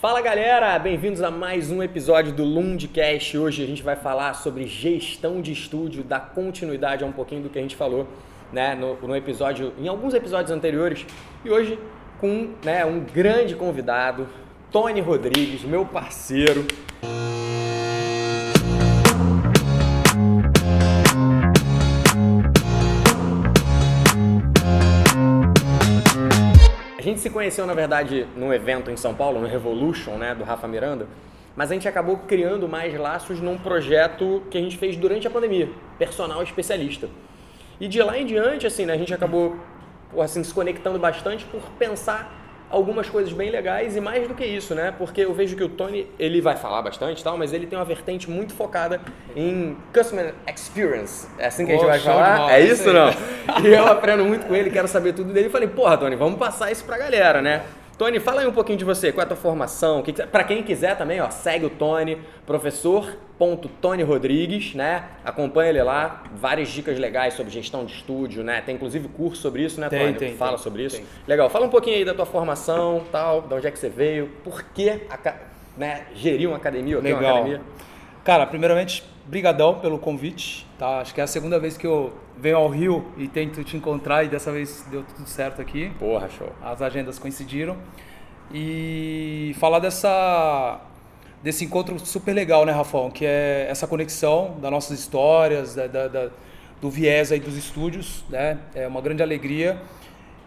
Fala galera, bem-vindos a mais um episódio do Lundcast. Hoje a gente vai falar sobre gestão de estúdio, dar continuidade a um pouquinho do que a gente falou, né, no episódio, em alguns episódios anteriores. E hoje com um grande convidado, Tony Rodrigues, meu parceiro. A gente se conheceu, na verdade, num evento em São Paulo, no Revolution, né, do Rafa Miranda, mas a gente acabou criando mais laços num projeto que a gente fez durante a pandemia, Personal Especialista. E de lá em diante, assim, né, a gente acabou se conectando bastante por pensar algumas coisas bem legais e mais do que isso, né? Porque eu vejo que o Tony, ele vai falar bastante e tal, mas ele tem uma vertente muito focada em Customer Experience. É assim que a gente vai falar? É isso ou não? E eu aprendo muito com ele, quero saber tudo dele. E falei, porra, Tony, vamos passar isso pra galera, né? Tony, fala aí um pouquinho de você, qual é a tua formação? Pra quem quiser também, ó, segue o Tony, professor.Tony Rodrigues, né? Acompanha ele lá, várias dicas legais sobre gestão de estúdio, né? Tem inclusive curso sobre isso, né, Tony? Fala sobre isso. Legal, fala um pouquinho aí da tua formação, tal, de onde é que você veio, por que gerir uma academia ou ter uma academia? Cara, primeiramente, brigadão pelo convite, tá? Acho que é a segunda vez que eu venho ao Rio e tento te encontrar e dessa vez deu tudo certo aqui. Porra, show. As agendas coincidiram. E falar desse encontro super legal, né, Rafão? Que é essa conexão das nossas histórias, do viés aí dos estúdios, né? É uma grande alegria.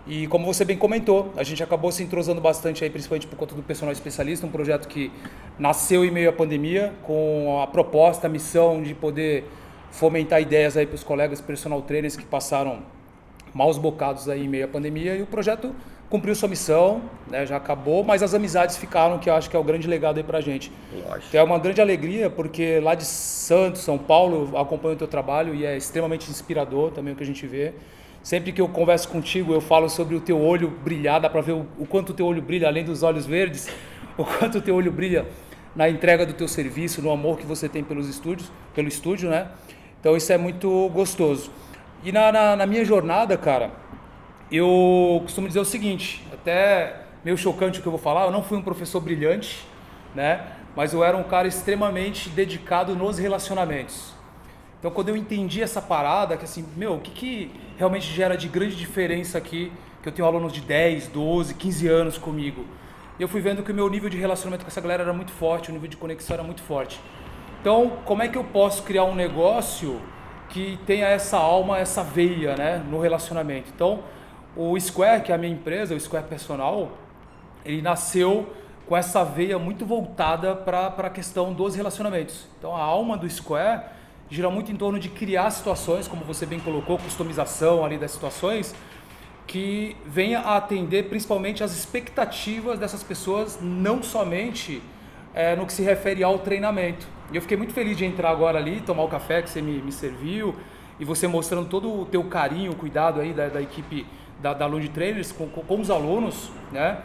E como você bem comentou, a gente acabou se entrosando bastante aí, principalmente por conta do Personal Especialista, um projeto que nasceu em meio à pandemia, com a proposta, a missão de poder fomentar ideias aí para os colegas personal trainers que passaram maus bocados aí em meio à pandemia, e o projeto cumpriu sua missão, né, já acabou, mas as amizades ficaram, que eu acho que é o grande legado aí pra gente. Lógico. Que é uma grande alegria, porque lá de Santos, São Paulo, eu acompanho o teu trabalho e é extremamente inspirador também o que a gente vê. Sempre que eu converso contigo, eu falo sobre o teu olho brilhar, dá para ver o quanto o teu olho brilha, além dos olhos verdes, o quanto o teu olho brilha na entrega do teu serviço, no amor que você tem pelo estúdio, né? Então isso é muito gostoso. E na minha jornada, cara, eu costumo dizer o seguinte, até meio chocante o que eu vou falar, eu não fui um professor brilhante, né? Mas eu era um cara extremamente dedicado nos relacionamentos. Então, quando eu entendi essa parada, que assim, o que realmente gera de grande diferença aqui, que eu tenho alunos de 10, 12, 15 anos comigo, eu fui vendo que o meu nível de relacionamento com essa galera era muito forte, o nível de conexão era muito forte. Então, como é que eu posso criar um negócio que tenha essa alma, essa veia, né, no relacionamento? Então, o Square, que é a minha empresa, o Square Personal, ele nasceu com essa veia muito voltada para a questão dos relacionamentos. Então, a alma do Square gira muito em torno de criar situações, como você bem colocou, customização ali das situações, que venha a atender principalmente as expectativas dessas pessoas, não somente no que se refere ao treinamento. E eu fiquei muito feliz de entrar agora ali, tomar o café que você me serviu, e você mostrando todo o teu carinho, o cuidado aí da equipe da Lund Trainers com os alunos, né?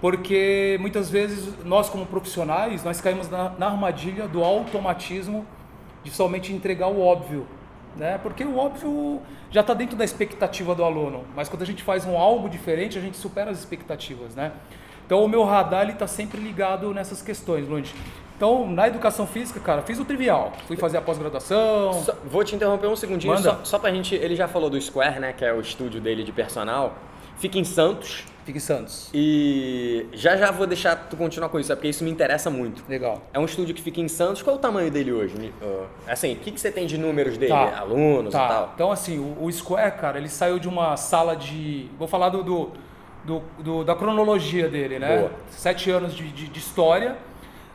Porque muitas vezes nós como profissionais, nós caímos na armadilha do automatismo de somente entregar o óbvio, né? Porque o óbvio já está dentro da expectativa do aluno, mas quando a gente faz algo diferente, a gente supera as expectativas, né? Então o meu radar está sempre ligado nessas questões, Lund. Então, na educação física, cara, fiz o trivial, fui fazer a pós-graduação. Vou te interromper um segundinho, Manda. só pra gente, ele já falou do Square, né, que é o estúdio dele de personal, fica em Santos. Fica em Santos. E já vou deixar tu continuar com isso, porque isso me interessa muito. Legal. É um estúdio que fica em Santos. Qual é o tamanho dele hoje? Assim, o que você tem de números dele? Tá. Alunos e tal? Então, assim, o Square, cara, ele saiu de uma sala de... Vou falar da cronologia dele, né? Boa. 7 anos de história.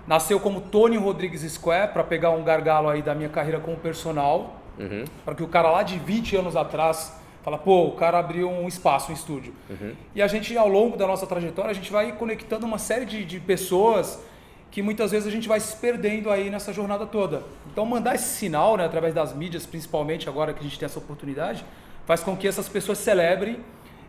Nasceu como Tony Rodrigues Square, para pegar um gargalo aí da minha carreira como personal. Uhum. Para que o cara lá de 20 anos atrás... Fala, pô, o cara abriu um espaço, um estúdio. Uhum. E a gente, ao longo da nossa trajetória, a gente vai conectando uma série de pessoas que muitas vezes a gente vai se perdendo aí nessa jornada toda. Então, mandar esse sinal, né, através das mídias, principalmente agora que a gente tem essa oportunidade, faz com que essas pessoas celebrem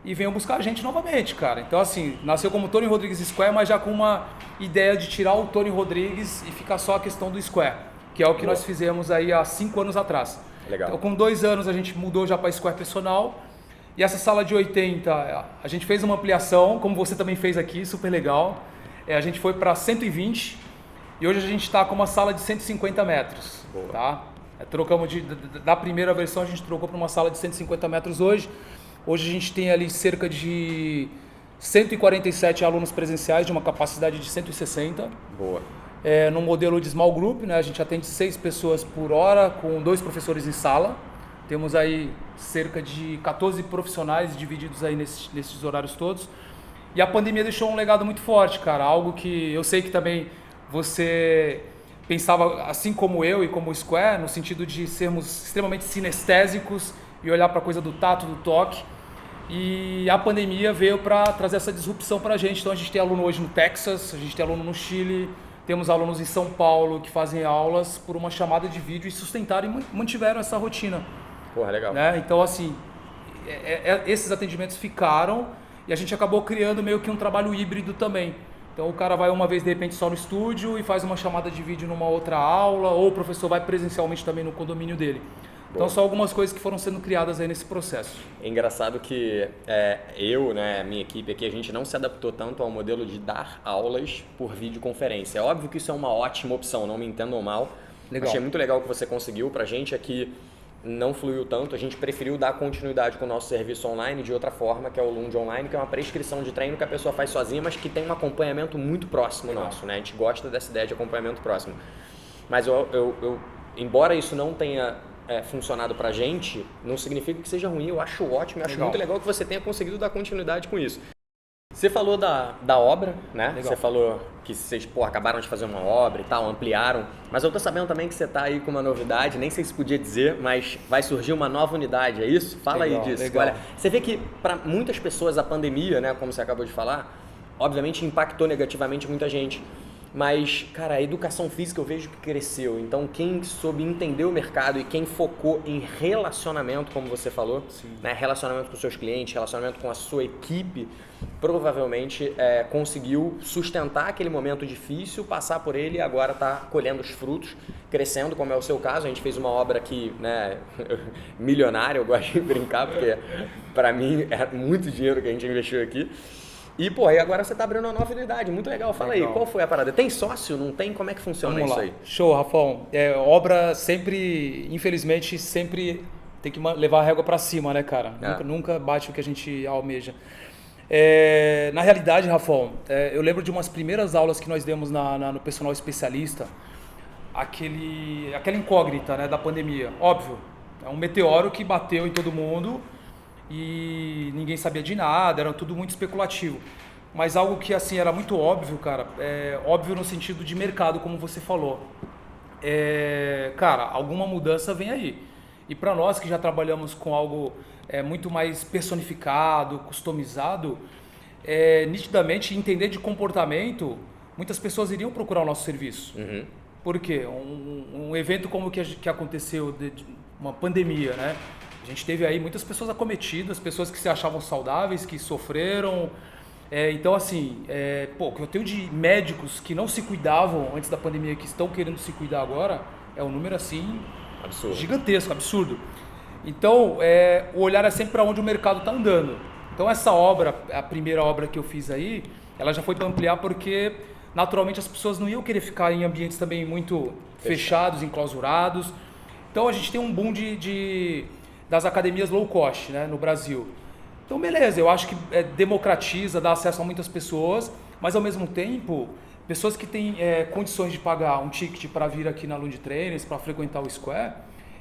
e venham buscar a gente novamente, cara. Então, assim, nasceu como Tony Rodrigues Square, mas já com uma ideia de tirar o Tony Rodrigues e ficar só a questão do Square, que é o que nós fizemos aí há 5 anos atrás. Legal. Então, com 2 anos a gente mudou já para Square Personal, e essa sala de 80, a gente fez uma ampliação, como você também fez aqui, super legal. A gente foi para 120 e hoje a gente está com uma sala de 150 metros. Boa. Tá? Trocamos da primeira versão, a gente trocou para uma sala de 150 metros hoje. Hoje a gente tem ali cerca de 147 alunos presenciais, de uma capacidade de 160. Boa. No modelo de small group, né? A gente atende 6 pessoas por hora, com 2 professores em sala. Temos aí cerca de 14 profissionais divididos aí nesses horários todos. E a pandemia deixou um legado muito forte, cara. Algo que eu sei que também você pensava, assim como eu e como o Square, no sentido de sermos extremamente sinestésicos e olhar para a coisa do tato, do toque. E a pandemia veio para trazer essa disrupção para a gente. Então a gente tem aluno hoje no Texas, a gente tem aluno no Chile, temos alunos em São Paulo que fazem aulas por uma chamada de vídeo e sustentaram e mantiveram essa rotina. Porra, legal. Né? Então, assim, esses atendimentos ficaram e a gente acabou criando meio que um trabalho híbrido também. Então, o cara vai uma vez, de repente, só no estúdio e faz uma chamada de vídeo numa outra aula, ou o professor vai presencialmente também no condomínio dele. Então, são algumas coisas que foram sendo criadas aí nesse processo. É engraçado que eu, né, minha equipe aqui, a gente não se adaptou tanto ao modelo de dar aulas por videoconferência. É óbvio que isso é uma ótima opção, não me entendam mal. Legal. Achei muito legal o que você conseguiu. Pra gente aqui não fluiu tanto, a gente preferiu dar continuidade com o nosso serviço online de outra forma, que é o Lund Online, que é uma prescrição de treino que a pessoa faz sozinha, mas que tem um acompanhamento muito próximo nosso, né? A gente gosta dessa ideia de acompanhamento próximo. Mas embora isso não tenha funcionado pra gente, não significa que seja ruim, eu acho ótimo, eu acho muito legal que você tenha conseguido dar continuidade com isso. Você falou da obra, né? Legal. Você falou que vocês acabaram de fazer uma obra e tal, ampliaram. Mas eu tô sabendo também que você tá aí com uma novidade, nem sei se podia dizer, mas vai surgir uma nova unidade, é isso? Fala legal, aí disso. Legal. Olha, você vê que para muitas pessoas a pandemia, né, como você acabou de falar, obviamente impactou negativamente muita gente. Mas, cara, a educação física eu vejo que cresceu. Então, quem soube entender o mercado e quem focou em relacionamento, como você falou, né, relacionamento com seus clientes, relacionamento com a sua equipe, provavelmente conseguiu sustentar aquele momento difícil, passar por ele e agora está colhendo os frutos, crescendo, como é o seu caso. A gente fez uma obra aqui, né, milionária, eu gosto de brincar, porque para mim é muito dinheiro que a gente investiu aqui. E, e agora você está abrindo uma nova unidade, muito legal. Fala legal. Aí, qual foi a parada? Tem sócio? Não tem? Como é que funciona isso aí? Show, Rafão. Obra sempre, infelizmente, sempre tem que levar a régua para cima, né, cara? Nunca bate o que a gente almeja. Na realidade, Rafão, eu lembro de umas primeiras aulas que nós demos no personal especialista, aquela incógnita, né, da pandemia. Óbvio, é um meteoro que bateu em todo mundo e ninguém sabia de nada, era tudo muito especulativo. Mas algo que assim era muito óbvio, cara, óbvio no sentido de mercado, como você falou. Cara, alguma mudança vem aí. E para nós que já trabalhamos com algo muito mais personificado, customizado, nitidamente entender de comportamento, muitas pessoas iriam procurar o nosso serviço. Uhum. Por quê? Um evento como o que aconteceu, de uma pandemia, né? A gente teve aí muitas pessoas acometidas, pessoas que se achavam saudáveis, que sofreram. Então, assim, o que eu tenho de médicos que não se cuidavam antes da pandemia, que estão querendo se cuidar agora, é um número, assim, absurdo. Gigantesco, absurdo. Então, o olhar é sempre para onde o mercado está andando. Então, essa obra, a primeira obra que eu fiz aí, ela já foi para ampliar porque, naturalmente, as pessoas não iam querer ficar em ambientes também muito fechados, enclausurados. Então, a gente tem um boom das academias low cost, né, no Brasil. Então, beleza, eu acho que democratiza, dá acesso a muitas pessoas, mas ao mesmo tempo, pessoas que têm condições de pagar um ticket para vir aqui na Lund Trainers, para frequentar o Square,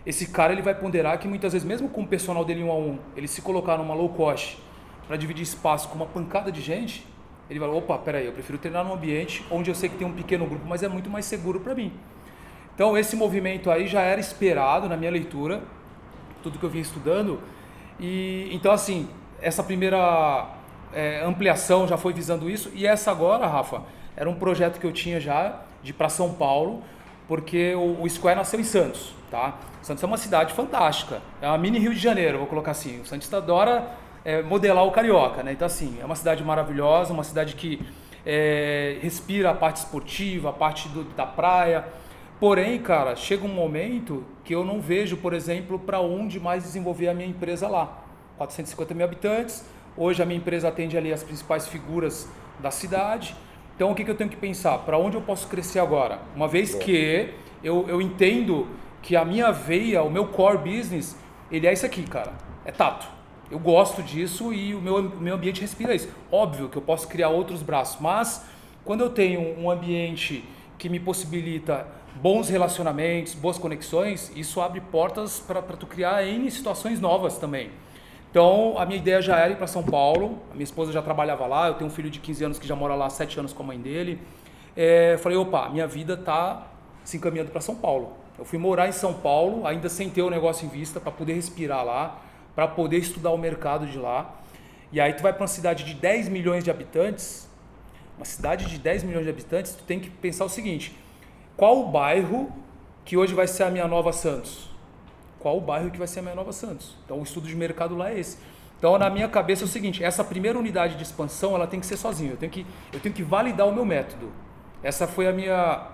esse cara ele vai ponderar que muitas vezes, mesmo com o personal dele 1 a 1, ele se colocar numa low cost para dividir espaço com uma pancada de gente, ele vai, opa, peraí, eu prefiro treinar num ambiente onde eu sei que tem um pequeno grupo, mas é muito mais seguro para mim. Então, esse movimento aí já era esperado na minha leitura, tudo que eu vim estudando, e então assim, essa primeira ampliação já foi visando isso, e essa agora, Rafa, era um projeto que eu tinha já de ir para São Paulo, porque o Square nasceu em Santos, tá? Santos é uma cidade fantástica, é uma mini Rio de Janeiro, vou colocar assim, o santista adora modelar o carioca, né? Então assim, é uma cidade maravilhosa, uma cidade que respira a parte esportiva, a parte da praia. Porém, cara, chega um momento que eu não vejo, por exemplo, para onde mais desenvolver a minha empresa lá. 450 mil habitantes, hoje a minha empresa atende ali as principais figuras da cidade, Então, o que eu tenho que pensar? Para onde eu posso crescer agora? Uma vez que eu entendo que a minha veia, o meu core business, ele é isso aqui, cara. É tato. Eu gosto disso e o meu ambiente respira isso. Óbvio que eu posso criar outros braços, mas quando eu tenho um ambiente que me possibilita bons relacionamentos, boas conexões, isso abre portas para tu criar N situações novas também. Então, a minha ideia já era ir para São Paulo, a minha esposa já trabalhava lá, eu tenho um filho de 15 anos que já mora lá há 7 anos com a mãe dele. Falei, opa, minha vida tá se encaminhando para São Paulo. Eu fui morar em São Paulo, ainda sem ter o negócio em vista, para poder respirar lá, para poder estudar o mercado de lá. E aí tu vai para uma cidade de 10 milhões de habitantes, uma cidade de 10 milhões de habitantes, tu tem que pensar o seguinte, qual o bairro que hoje vai ser a minha nova Santos? Qual o bairro que vai ser a minha nova Santos? Então o estudo de mercado lá é esse. Então na minha cabeça é o seguinte, essa primeira unidade de expansão ela tem que ser sozinha, eu tenho que validar o meu método. Essa foi a minha...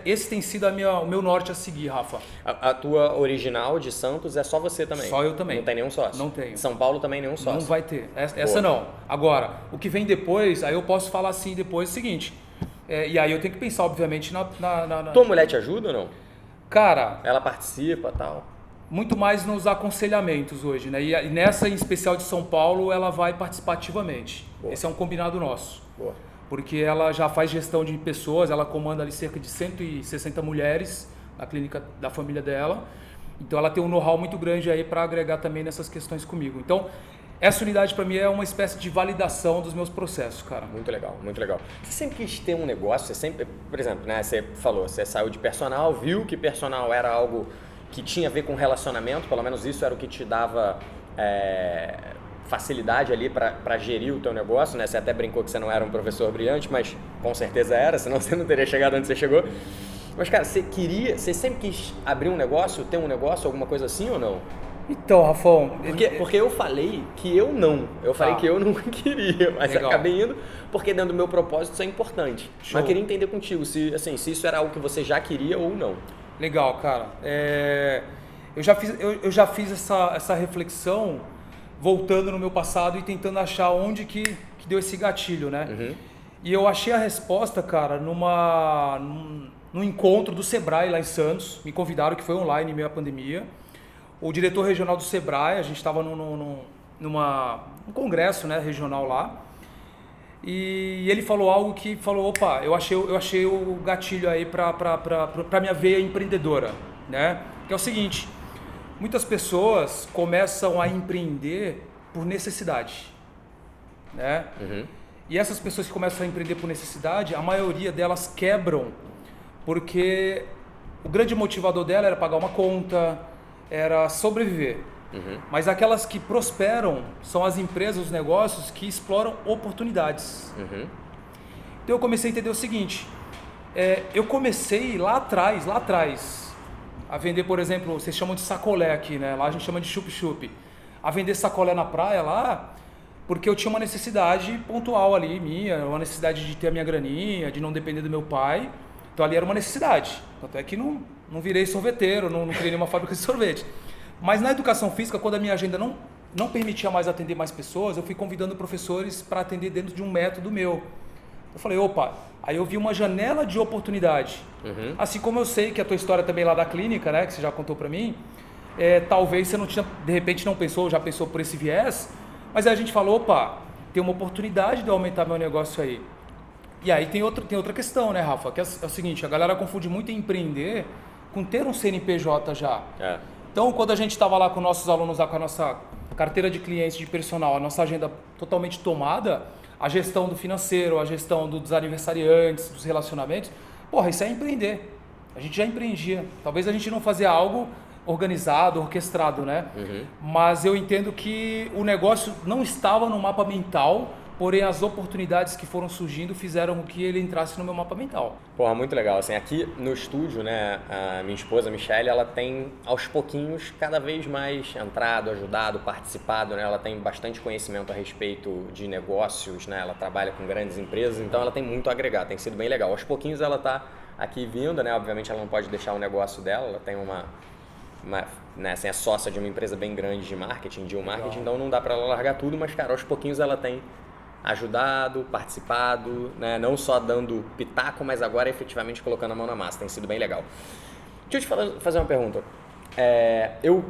Esse tem sido o meu norte a seguir, Rafa. A tua original de Santos é só você também? Só eu também. Não tem nenhum sócio? Não tenho. São Paulo também nenhum sócio? Não vai ter. Essa não. Agora, o que vem depois, aí eu posso falar assim depois é o seguinte, e aí eu tenho que pensar, obviamente, na... Tua mulher te ajuda ou não? Cara... Ela participa e tal? Muito mais nos aconselhamentos hoje, né? E nessa em especial de São Paulo, ela vai participar ativamente. Boa. Esse é um combinado nosso. Boa. Porque ela já faz gestão de pessoas, ela comanda ali cerca de 160 mulheres na clínica da família dela. Então ela tem um know-how muito grande aí para agregar também nessas questões comigo. Então essa unidade para mim é uma espécie de validação dos meus processos, cara. Muito legal, muito legal. Você sempre quis ter um negócio, você sempre, por exemplo, né, você falou, você saiu de personal, viu que personal era algo que tinha a ver com relacionamento, pelo menos isso era o que te dava facilidade ali para gerir o teu negócio, né? Você até brincou que você não era um professor brilhante, mas com certeza era, senão você não teria chegado onde você chegou. Mas, cara, você sempre quis abrir um negócio, ter um negócio, alguma coisa assim ou não? Então, Rafão... Porque eu falei que eu não. Eu falei que eu não queria, mas acabei indo porque dentro do meu propósito isso é importante. Show. Mas eu queria entender contigo se isso era algo que você já queria ou não. Legal, cara. Eu já fiz essa reflexão voltando no meu passado e tentando achar onde que deu esse gatilho, né? Uhum. E eu achei a resposta, cara, num encontro do Sebrae lá em Santos. Me convidaram, que foi online em meio à pandemia. O diretor regional do Sebrae, a gente estava num congresso, né, regional lá. E ele falou algo que falou, opa, eu achei o gatilho aí para minha veia empreendedora, né? Que é o seguinte, muitas pessoas começam a empreender por necessidade, né? Uhum. E essas pessoas que começam a empreender por necessidade, a maioria delas quebram porque o grande motivador dela era pagar uma conta, era sobreviver. Uhum. Mas aquelas que prosperam são as empresas, os negócios que exploram oportunidades. Uhum. Então eu comecei a entender o seguinte, eu comecei lá atrás, a vender, por exemplo, vocês chamam de sacolé aqui, né? Lá a gente chama de chup-chup. A vender sacolé na praia lá, porque eu tinha uma necessidade pontual ali minha, uma necessidade de ter a minha graninha, de não depender do meu pai. Então ali era uma necessidade. Tanto é que não virei sorveteiro, não criei nenhuma fábrica de sorvete. Mas na educação física, quando a minha agenda não permitia mais atender mais pessoas, eu fui convidando professores para atender dentro de um método meu. Eu falei, opa, aí eu vi uma janela de oportunidade. Uhum. Assim como eu sei que a tua história também lá da clínica, né, que você já contou para mim, talvez você não tinha, de repente não pensou, já pensou por esse viés, mas aí a gente falou, opa, tem uma oportunidade de eu aumentar meu negócio aí. E aí tem outra questão, né, Rafa, que é o seguinte, a galera confunde muito empreender com ter um CNPJ já. Então, quando a gente estava lá com nossos alunos, lá com a nossa carteira de clientes de personal, a nossa agenda totalmente tomada, a gestão do financeiro, a gestão dos aniversariantes, dos relacionamentos, porra, isso é empreender. A gente já empreendia. Talvez a gente não fazia algo organizado, orquestrado, né? Uhum. Mas eu entendo que o negócio não estava no mapa mental, porém as oportunidades que foram surgindo fizeram com que ele entrasse no meu mapa mental. Porra, muito legal. Assim, aqui no estúdio, né, a minha esposa, a Michelle, ela tem aos pouquinhos cada vez mais entrado, ajudado, participado, né? Ela tem bastante conhecimento a respeito de negócios, né? Ela trabalha com grandes empresas, então ela tem muito a agregar, tem sido bem legal. Aos pouquinhos ela está aqui vindo, né? Obviamente ela não pode deixar o negócio dela, ela tem né, assim, é sócia de uma empresa bem grande de marketing, então não dá para ela largar tudo, mas, cara, aos pouquinhos ela tem ajudado, participado, né? Não só dando pitaco, mas agora efetivamente colocando a mão na massa. Tem sido bem legal. Deixa eu te fazer uma pergunta. Eu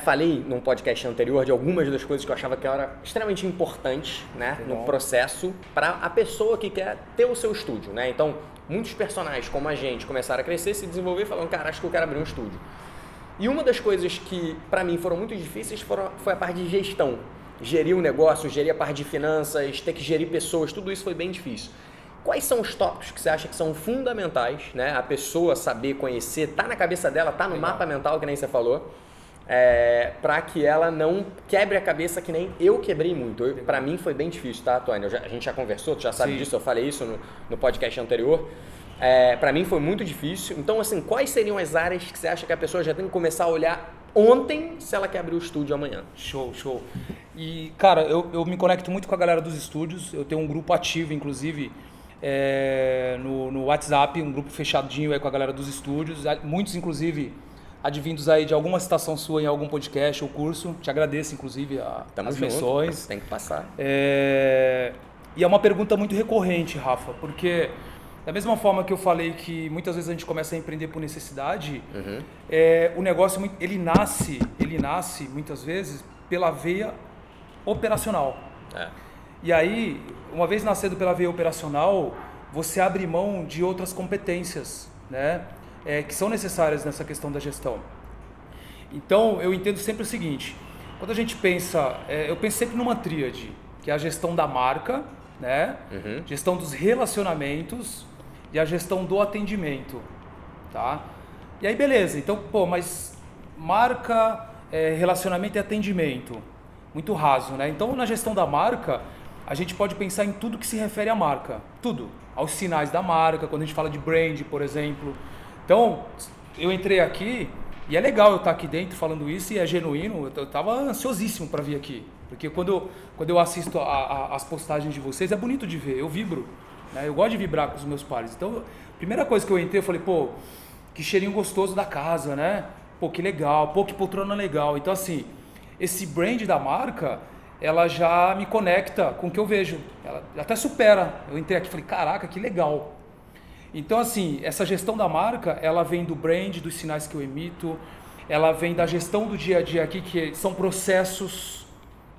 falei num podcast anterior de algumas das coisas que eu achava que eram extremamente importantes, né, no processo para a pessoa que quer ter o seu estúdio, né? Então, muitos personagens como a gente começaram a crescer, se desenvolver e falaram, cara, acho que eu quero abrir um estúdio. E uma das coisas que para mim foram muito difíceis foi a parte de gestão. Gerir o negócio, gerir a parte de finanças, ter que gerir pessoas, tudo isso foi bem difícil. Quais são os tópicos que você acha que são fundamentais, né? A pessoa saber, conhecer, tá na cabeça dela, tá no mapa mental, que nem você falou, para que ela não quebre a cabeça que nem eu quebrei muito. Para mim foi bem difícil, tá, Tony? A gente já conversou, tu já sabe disso, eu falei isso no podcast anterior. Para mim foi muito difícil. Então, assim, quais seriam as áreas que você acha que a pessoa já tem que começar a olhar ontem se ela quer abrir o estúdio amanhã? Show. E, cara, eu me conecto muito com a galera dos estúdios. Eu tenho um grupo ativo, inclusive, no WhatsApp, um grupo fechadinho aí com a galera dos estúdios. Muitos, inclusive, advindos aí de alguma citação sua em algum podcast ou curso. Te agradeço, inclusive, as menções. Tem que passar. E é uma pergunta muito recorrente, Rafa, porque da mesma forma que eu falei que muitas vezes a gente começa a empreender por necessidade, o negócio ele nasce muitas vezes pela veia operacional. E aí, uma vez nascendo pela veia operacional, você abre mão de outras competências, né? Que são necessárias nessa questão da gestão. Então, eu entendo sempre o seguinte, quando a gente pensa, eu penso sempre numa tríade, que é a gestão da marca, né? Gestão dos relacionamentos e a gestão do atendimento, tá? E aí, beleza, então, mas marca, relacionamento e atendimento, muito raso, né? Então, na gestão da marca, a gente pode pensar em tudo que se refere à marca, tudo, aos sinais da marca, quando a gente fala de brand, por exemplo. Então, eu entrei aqui e é legal eu estar aqui dentro falando isso e é genuíno. Eu estava ansiosíssimo para vir aqui, porque quando eu assisto as postagens de vocês é bonito de ver, eu vibro, né? Eu gosto de vibrar com os meus pares. Então, a primeira coisa que eu entrei, eu falei, pô, que cheirinho gostoso da casa, né? Pô, que legal, pô, que poltrona legal. Então, assim, esse brand da marca, ela já me conecta com o que eu vejo, ela até supera. Eu entrei aqui e falei, caraca, que legal. Então, assim, essa gestão da marca, ela vem do brand, dos sinais que eu emito, ela vem da gestão do dia a dia aqui, que são processos.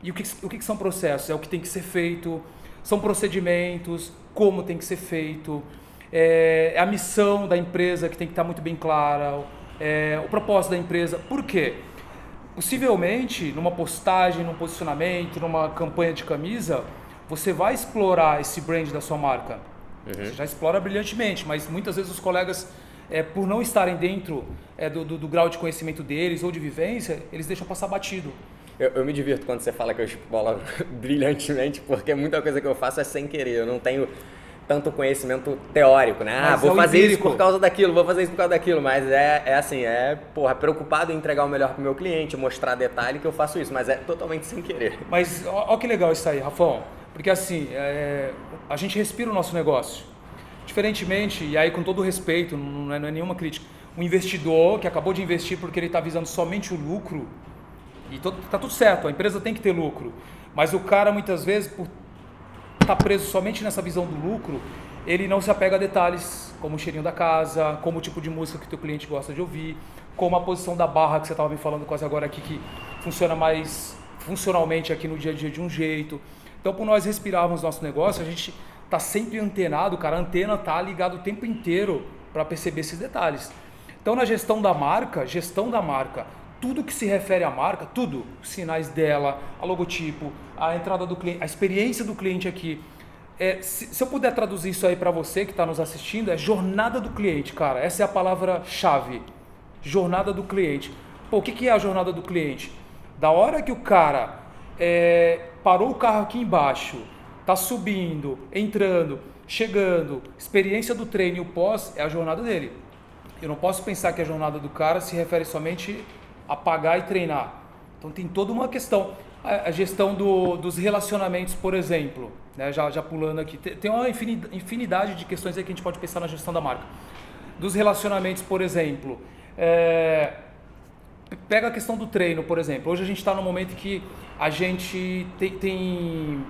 E o que são processos? É o que tem que ser feito, são procedimentos, como tem que ser feito, é a missão da empresa que tem que estar muito bem clara, o propósito da empresa. Por quê? Possivelmente, numa postagem, num posicionamento, numa campanha de camisa, você vai explorar esse brand da sua marca. Você já explora brilhantemente, mas muitas vezes os colegas, por não estarem dentro do grau de conhecimento deles ou de vivência, eles deixam passar batido. Eu me divirto quando você fala que eu exploro brilhantemente, porque muita coisa que eu faço é sem querer, eu não tenho tanto conhecimento teórico, né? Vou fazer isso por causa daquilo, mas preocupado em entregar o melhor para o meu cliente, mostrar detalhe que eu faço isso, mas é totalmente sem querer. Mas ó que legal isso aí, Rafão. Porque assim, a gente respira o nosso negócio. Diferentemente, e aí com todo respeito, não é nenhuma crítica, um investidor que acabou de investir porque ele está visando somente o lucro, e tá tudo certo, a empresa tem que ter lucro, mas o cara muitas vezes, por estar preso somente nessa visão do lucro, ele não se apega a detalhes, como o cheirinho da casa, como o tipo de música que o teu cliente gosta de ouvir, como a posição da barra que você estava me falando quase agora aqui, que funciona mais funcionalmente aqui no dia a dia de um jeito. Então, por nós respirarmos nosso negócio, a gente está sempre antenado, cara, a antena está ligada o tempo inteiro para perceber esses detalhes. Então, na gestão da marca, tudo que se refere à marca, tudo, os sinais dela, a logotipo, a entrada do cliente, a experiência do cliente aqui. Se eu puder traduzir isso aí para você que está nos assistindo, é jornada do cliente, cara. Essa é a palavra-chave, jornada do cliente. Pô, o que é a jornada do cliente? Da hora que o cara parou o carro aqui embaixo, tá subindo, entrando, chegando, experiência do treino e o pós é a jornada dele. Eu não posso pensar que a jornada do cara se refere somente a pagar e treinar. Então tem toda uma questão. A gestão dos relacionamentos, por exemplo, né? já pulando aqui, tem uma infinidade de questões aí que a gente pode pensar na gestão da marca. Dos relacionamentos, por exemplo, pega a questão do treino, por exemplo. Hoje a gente está no momento que a gente tem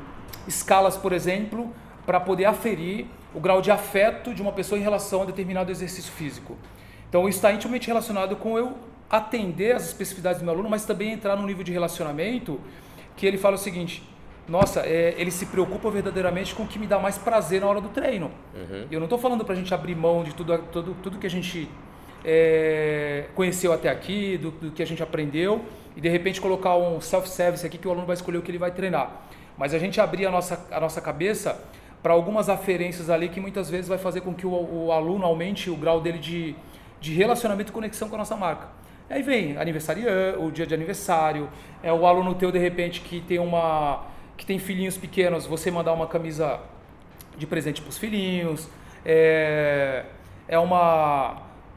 escalas, por exemplo, para poder aferir o grau de afeto de uma pessoa em relação a determinado exercício físico. Então, isso está intimamente relacionado com eu atender as especificidades do meu aluno, mas também entrar num nível de relacionamento que ele fala o seguinte: nossa, ele se preocupa verdadeiramente com o que me dá mais prazer na hora do treino. Eu não estou falando para a gente abrir mão de tudo que a gente conheceu até aqui, do que a gente aprendeu, e de repente colocar um self-service aqui que o aluno vai escolher o que ele vai treinar. Mas a gente abrir a nossa cabeça para algumas aferências ali que muitas vezes vai fazer com que o aluno aumente o grau dele de relacionamento e conexão com a nossa marca. Aí vem aniversariante, o dia de aniversário, o aluno teu de repente que tem filhinhos pequenos, você mandar uma camisa de presente para os filhinhos,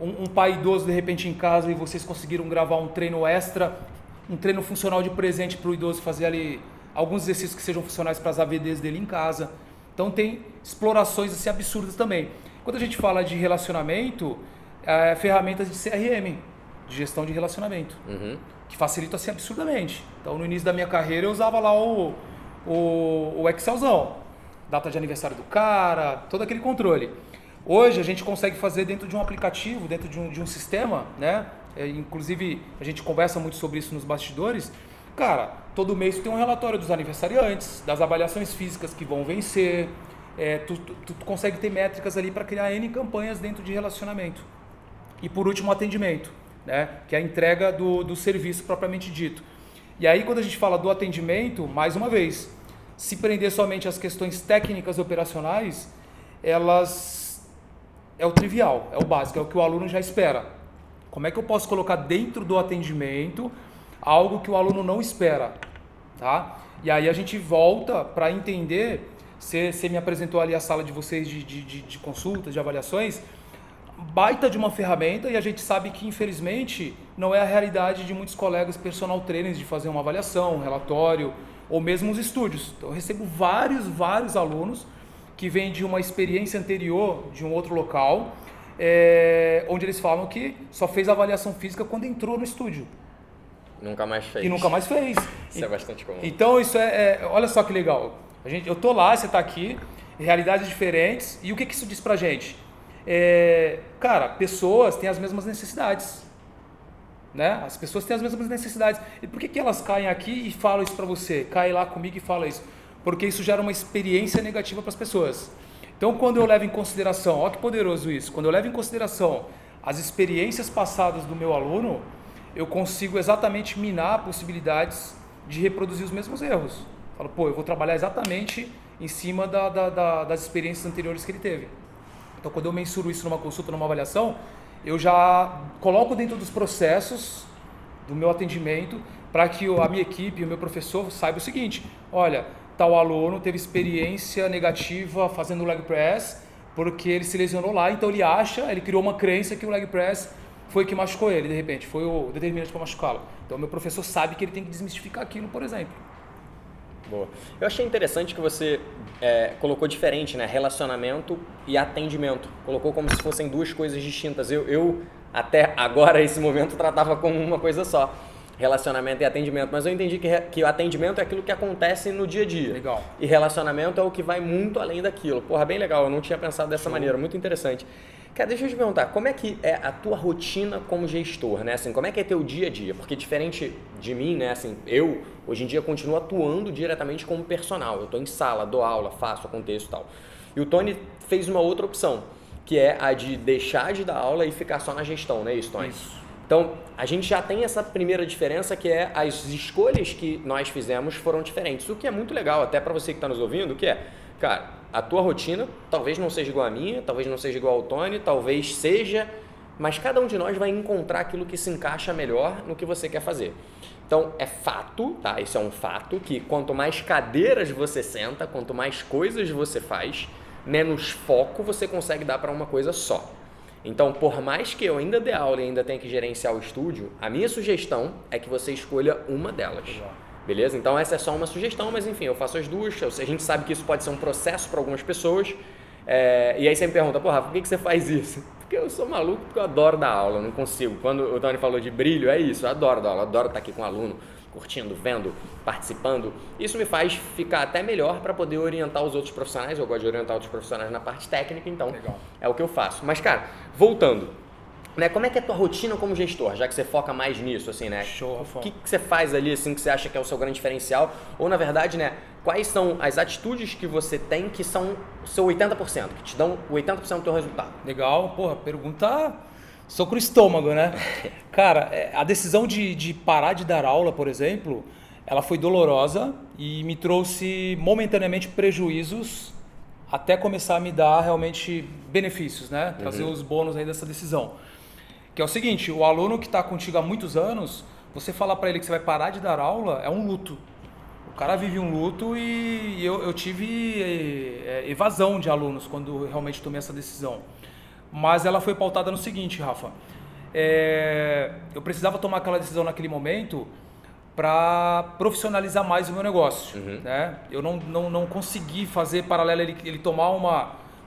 um pai idoso de repente em casa e vocês conseguiram gravar um treino extra, um treino funcional de presente para o idoso fazer ali alguns exercícios que sejam funcionais para as AVDs dele em casa. Então tem explorações assim absurdas também. Quando a gente fala de relacionamento, ferramentas de CRM, de gestão de relacionamento, que facilitam assim absurdamente. Então no início da minha carreira eu usava lá o Excelzão, data de aniversário do cara, todo aquele controle. Hoje a gente consegue fazer dentro de um aplicativo, dentro de um sistema, né? Inclusive a gente conversa muito sobre isso nos bastidores. Cara, todo mês tu tem um relatório dos aniversariantes, das avaliações físicas que vão vencer. Tu consegue ter métricas ali para criar N campanhas dentro de relacionamento. E por último, atendimento, né? Que é a entrega do serviço propriamente dito. E aí quando a gente fala do atendimento, mais uma vez, se prender somente às questões técnicas e operacionais, elas é o trivial, é o básico, é o que o aluno já espera. Como é que eu posso colocar dentro do atendimento algo que o aluno não espera? Tá? E aí a gente volta para entender, você me apresentou ali a sala de vocês de consultas, de avaliações, baita de uma ferramenta, e a gente sabe que infelizmente não é a realidade de muitos colegas personal trainers de fazer uma avaliação, um relatório ou mesmo os estúdios. Então eu recebo vários alunos que vêm de uma experiência anterior de um outro local, onde eles falam que só fez avaliação física quando entrou no estúdio. Nunca mais fez. E nunca mais fez. Isso é bastante comum. Então isso olha só que legal. Eu tô lá, você tá aqui, realidades diferentes, e o que isso diz pra gente? Cara, pessoas têm as mesmas necessidades, né? As pessoas têm as mesmas necessidades. E por que elas caem aqui e falam isso para você? Cai lá comigo e fala isso. Porque isso gera uma experiência negativa para as pessoas. Então, quando eu levo em consideração, olha que poderoso isso, quando eu levo em consideração as experiências passadas do meu aluno, eu consigo exatamente minar possibilidades de reproduzir os mesmos erros. Falo, eu vou trabalhar exatamente em cima das experiências anteriores que ele teve. Então, quando eu mensuro isso numa consulta, numa avaliação, eu já coloco dentro dos processos do meu atendimento para que a minha equipe, o meu professor saiba o seguinte: olha, tal aluno teve experiência negativa fazendo leg press porque ele se lesionou lá, então ele criou uma crença que o leg press foi o que machucou ele, de repente, foi o determinante para machucá-lo. Então, o meu professor sabe que ele tem que desmistificar aquilo, por exemplo. Boa. Eu achei interessante que você colocou diferente, né? Relacionamento e atendimento. Colocou como se fossem duas coisas distintas. Eu até agora, esse momento, tratava como uma coisa só. Relacionamento e atendimento. Mas eu entendi que o atendimento é aquilo que acontece no dia a dia. Legal. E relacionamento é o que vai muito além daquilo. Porra, bem legal. Eu não tinha pensado dessa maneira. Muito interessante. Cara, deixa eu te perguntar, como é que é a tua rotina como gestor, né? Assim, como é que é teu dia a dia? Porque diferente de mim, né? Assim, eu, hoje em dia, continuo atuando diretamente como personal. Eu estou em sala, dou aula, faço, aconteço e tal. E o Tony fez uma outra opção, que é a de deixar de dar aula e ficar só na gestão, não é isso, Tony? Isso. Então, a gente já tem essa primeira diferença, que é as escolhas que nós fizemos foram diferentes. O que é muito legal, até para você que está nos ouvindo, que é, cara, a tua rotina talvez não seja igual à minha, talvez não seja igual ao Tony, talvez seja, mas cada um de nós vai encontrar aquilo que se encaixa melhor no que você quer fazer. Então, é fato, tá? Isso é um fato, que quanto mais cadeiras você senta, quanto mais coisas você faz, menos foco você consegue dar para uma coisa só. Então, por mais que eu ainda dê aula e ainda tenha que gerenciar o estúdio, a minha sugestão é que você escolha uma delas. Beleza? Então essa é só uma sugestão, mas enfim, eu faço as duas. A gente sabe que isso pode ser um processo para algumas pessoas. E aí você me pergunta, Rafa, por que você faz isso? Porque eu sou maluco, porque eu adoro dar aula, eu não consigo. Quando o Tony falou de brilho, é isso, eu adoro dar aula, adoro estar aqui com o aluno, curtindo, vendo, participando, isso me faz ficar até melhor para poder orientar os outros profissionais. Eu gosto de orientar outros profissionais na parte técnica, então Legal. É o que eu faço. Mas, cara, voltando, né, como é que é a tua rotina como gestor, já que você foca mais nisso, assim, né? Show, O que você faz ali, assim, que você acha que é o seu grande diferencial? Ou, na verdade, né, quais são as atitudes que você tem que são o seu 80%, que te dão o 80% do teu resultado? Legal, porra, pergunta soco no estômago, né? Cara, a decisão de parar de dar aula, por exemplo, ela foi dolorosa e me trouxe momentaneamente prejuízos até começar a me dar realmente benefícios, né? Trazer os bônus aí dessa decisão. Que é o seguinte, o aluno que está contigo há muitos anos, você falar para ele que você vai parar de dar aula é um luto. O cara vive um luto e eu tive evasão de alunos quando realmente tomei essa decisão. Mas ela foi pautada no seguinte, Rafa. Eu precisava tomar aquela decisão naquele momento para profissionalizar mais o meu negócio. Né? Eu não consegui fazer paralelo ele tomar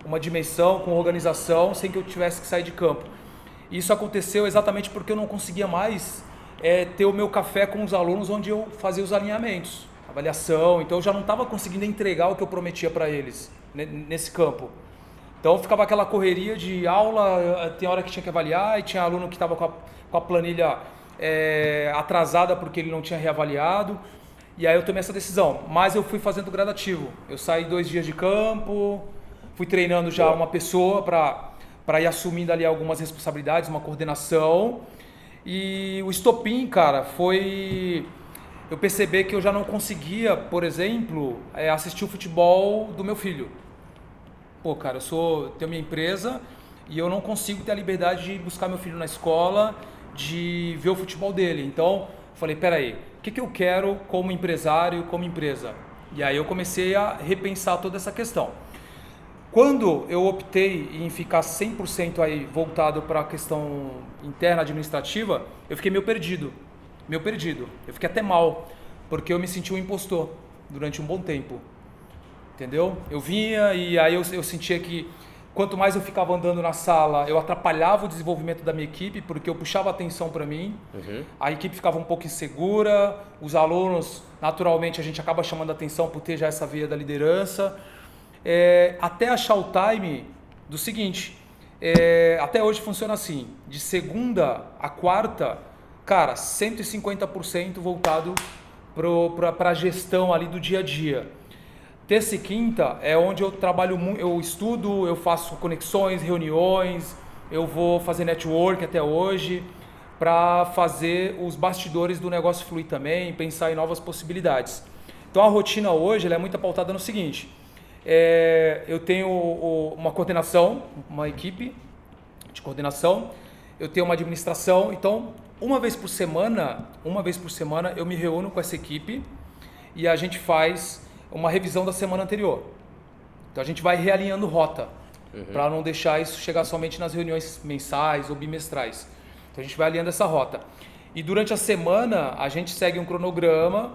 uma dimensão com organização sem que eu tivesse que sair de campo. Isso aconteceu exatamente porque eu não conseguia mais ter o meu café com os alunos onde eu fazia os alinhamentos, avaliação. Então eu já não estava conseguindo entregar o que eu prometia para eles nesse campo. Então ficava aquela correria de aula, tem hora que tinha que avaliar e tinha aluno que estava com a planilha atrasada porque ele não tinha reavaliado. E aí eu tomei essa decisão, mas eu fui fazendo gradativo. Eu saí 2 dias de campo, fui treinando já uma pessoa para ir assumindo ali algumas responsabilidades, uma coordenação. E o estopim, cara, foi eu perceber que eu já não conseguia, por exemplo, assistir o futebol do meu filho. Pô, cara, tenho minha empresa e eu não consigo ter a liberdade de buscar meu filho na escola, de ver o futebol dele. Então, falei, peraí, o que eu quero como empresário, como empresa? E aí eu comecei a repensar toda essa questão. Quando eu optei em ficar 100% aí voltado para a questão interna administrativa, eu fiquei meio perdido. Eu fiquei até mal, porque eu me senti um impostor durante um bom tempo. Entendeu? Eu vinha e aí eu sentia que quanto mais eu ficava andando na sala, eu atrapalhava o desenvolvimento da minha equipe, porque eu puxava atenção para mim. A equipe ficava um pouco insegura, os alunos, naturalmente, a gente acaba chamando atenção por ter já essa veia da liderança. Até achar o time do seguinte, até hoje funciona assim, de segunda a quarta, cara, 150% voltado para a gestão ali do dia a dia. Terça e quinta é onde eu trabalho, eu estudo, eu faço conexões, reuniões, eu vou fazer network até hoje para fazer os bastidores do negócio fluir também, pensar em novas possibilidades. Então a rotina hoje ela é muito pautada no seguinte, eu tenho uma coordenação, uma equipe de coordenação, eu tenho uma administração, então uma vez por semana eu me reúno com essa equipe e a gente faz uma revisão da semana anterior. Então a gente vai realinhando rota, para não deixar isso chegar somente nas reuniões mensais ou bimestrais. Então a gente vai alinhando essa rota. E durante a semana a gente segue um cronograma,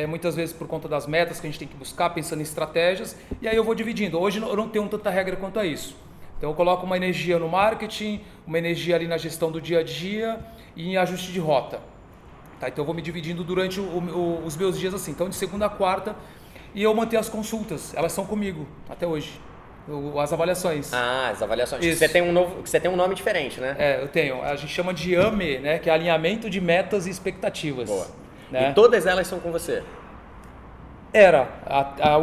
muitas vezes por conta das metas que a gente tem que buscar, pensando em estratégias, e aí eu vou dividindo. Hoje eu não tenho tanta regra quanto a isso. Então eu coloco uma energia no marketing, uma energia ali na gestão do dia a dia e em ajuste de rota. Tá? Então eu vou me dividindo durante os meus dias assim. Então de segunda a quarta. E eu mantenho as consultas, elas são comigo até hoje, as avaliações. As avaliações. Isso. Você tem um nome diferente, né? Eu tenho. A gente chama de AME, né? Que é alinhamento de metas e expectativas. Boa. Né? E todas elas são com você?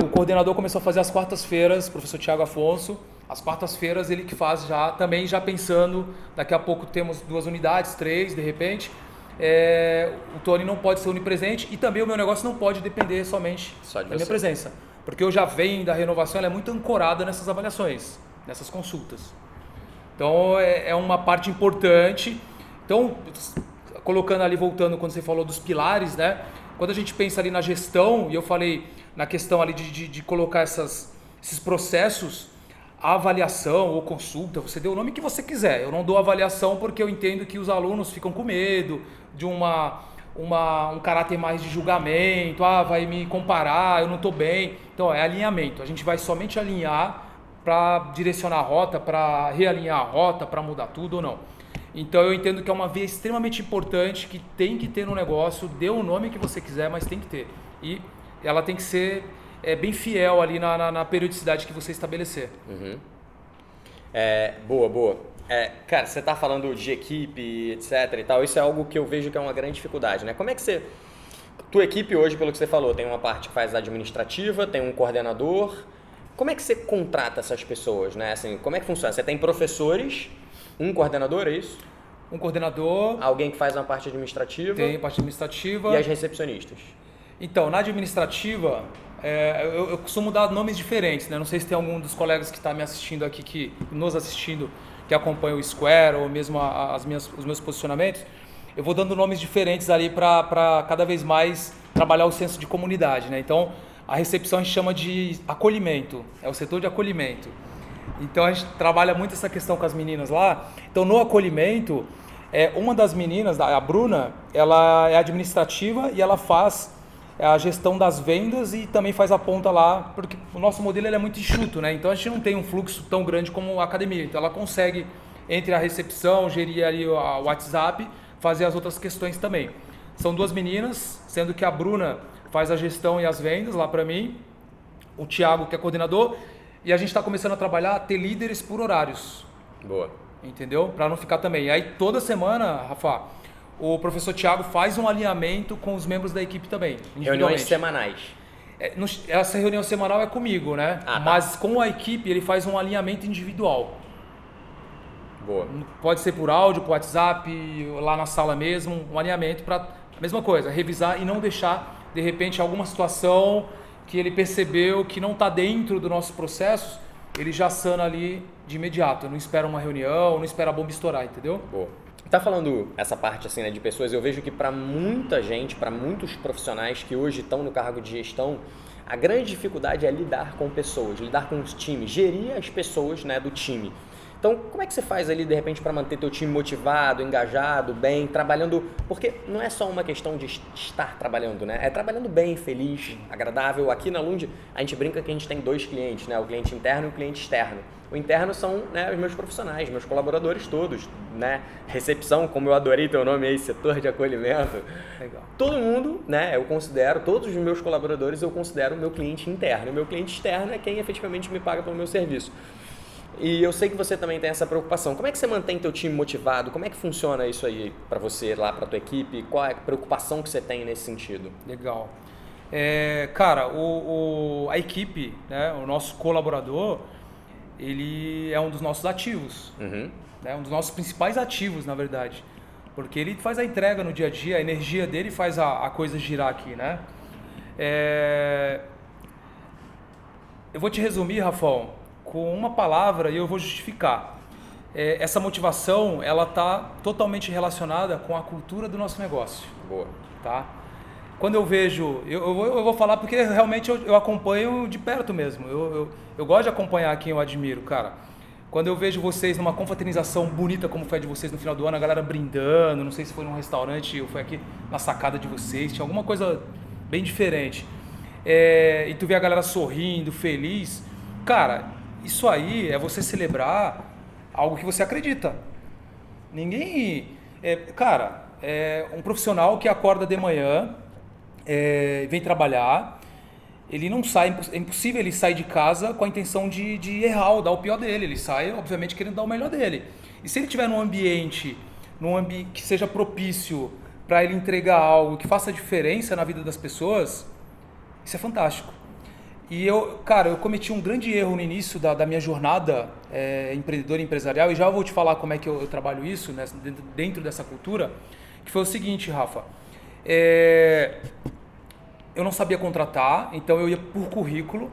O coordenador começou a fazer as quartas-feiras, o professor Thiago Afonso. As quartas-feiras ele que faz também já pensando, daqui a pouco temos 2 unidades, 3 de repente. O Tony não pode ser onipresente e também o meu negócio não pode depender somente da minha presença, porque eu já venho da renovação, ela é muito ancorada nessas avaliações, nessas consultas. Então é uma parte importante. Então colocando ali, voltando quando você falou dos pilares, né? Quando a gente pensa ali na gestão, e eu falei na questão ali de colocar esses processos, a avaliação ou consulta, você dê o nome que você quiser. Eu não dou avaliação porque eu entendo que os alunos ficam com medo de um caráter mais de julgamento, vai me comparar, eu não estou bem. Então é alinhamento, a gente vai somente alinhar para direcionar a rota, para realinhar a rota, para mudar tudo ou não. Então eu entendo que é uma via extremamente importante que tem que ter no negócio, dê o nome que você quiser, mas tem que ter. E ela tem que ser bem fiel ali na periodicidade que você estabelecer. Uhum. Boa. Cara, você tá falando de equipe, etc e tal, isso é algo que eu vejo que é uma grande dificuldade, né? Como é que você... Tua equipe hoje, pelo que você falou, tem uma parte que faz administrativa, tem um coordenador. Como é que você contrata essas pessoas, né? Assim, como é que funciona? Você tem professores, um coordenador, é isso? Um coordenador... Alguém que faz uma parte administrativa. Tem parte administrativa. E as recepcionistas. Então, na administrativa, eu costumo dar nomes diferentes, né? Não sei se tem algum dos colegas que está me assistindo aqui, nos assistindo, que acompanha o Square ou mesmo os meus posicionamentos. Eu vou dando nomes diferentes ali para cada vez mais trabalhar o senso de comunidade, né? Então, a recepção a gente chama de acolhimento, é o setor de acolhimento. Então, a gente trabalha muito essa questão com as meninas lá. Então, no acolhimento, uma das meninas, a Bruna, ela é administrativa e ela faz a gestão das vendas e também faz a ponta lá, porque o nosso modelo ele é muito enxuto, né? Então, a gente não tem um fluxo tão grande como a academia. Então, ela consegue, entre a recepção, gerir ali o WhatsApp, fazer as outras questões também. São 2 meninas, sendo que a Bruna faz a gestão e as vendas lá para mim, o Thiago que é coordenador, e a gente está começando a trabalhar a ter líderes por horários. Boa. Entendeu? Para não ficar também. E aí toda semana, Rafa, o professor Thiago faz um alinhamento com os membros da equipe também. Reuniões semanais. Essa reunião semanal é comigo, né? Tá. Mas com a equipe ele faz um alinhamento individual. Boa. Pode ser por áudio, por WhatsApp, lá na sala mesmo, um alinhamento para a mesma coisa, revisar e não deixar, de repente, alguma situação que ele percebeu que não está dentro do nosso processo, ele já sana ali de imediato, não espera uma reunião, não espera a bomba estourar, entendeu? Boa. Tá falando essa parte assim, né, de pessoas, eu vejo que para muita gente, para muitos profissionais que hoje estão no cargo de gestão, a grande dificuldade é lidar com pessoas, lidar com os times, gerir as pessoas, né, do time. Então, como é que você faz ali, de repente, para manter teu time motivado, engajado, bem, trabalhando? Porque não é só uma questão de estar trabalhando, né? É trabalhando bem, feliz, agradável. Aqui na Lund, a gente brinca que a gente tem 2 clientes, né? O cliente interno e o cliente externo. O interno são, né, os meus profissionais, meus colaboradores todos, né? Recepção, como eu adorei teu nome aí, setor de acolhimento. Legal. Todo mundo, né? Eu considero, todos os meus colaboradores eu considero o meu cliente interno. O meu cliente externo é quem efetivamente me paga pelo meu serviço. E eu sei que você também tem essa preocupação. Como é que você mantém teu time motivado? Como é que funciona isso aí para você, lá para tua equipe? Qual é a preocupação que você tem nesse sentido? Legal. Cara, a equipe, né, o nosso colaborador, ele é um dos nossos ativos. Uhum. Né, um dos nossos principais ativos, na verdade. Porque ele faz a entrega no dia a dia, a energia dele faz a coisa girar aqui, né? Eu vou te resumir, Rafão, com uma palavra e eu vou justificar. Essa motivação, ela está totalmente relacionada com a cultura do nosso negócio. Boa. Tá? Quando eu vejo, eu vou falar porque realmente eu acompanho de perto mesmo. Eu gosto de acompanhar quem eu admiro, cara. Quando eu vejo vocês numa confraternização bonita como foi a de vocês no final do ano, a galera brindando, não sei se foi num restaurante ou foi aqui na sacada de vocês, tinha alguma coisa bem diferente. E tu vê a galera sorrindo, feliz. Cara, isso aí é você celebrar algo que você acredita. Ninguém... um profissional que acorda de manhã, vem trabalhar, ele não sai... É impossível ele sair de casa com a intenção de errar ou dar o pior dele. Ele sai, obviamente, querendo dar o melhor dele. E se ele estiver num ambiente que seja propício para ele entregar algo que faça diferença na vida das pessoas, isso é fantástico. E eu cometi um grande erro no início da minha jornada empreendedora e empresarial, e já vou te falar como é que eu trabalho isso, né, dentro dessa cultura, que foi o seguinte, Rafa. Eu não sabia contratar, então eu ia por currículo,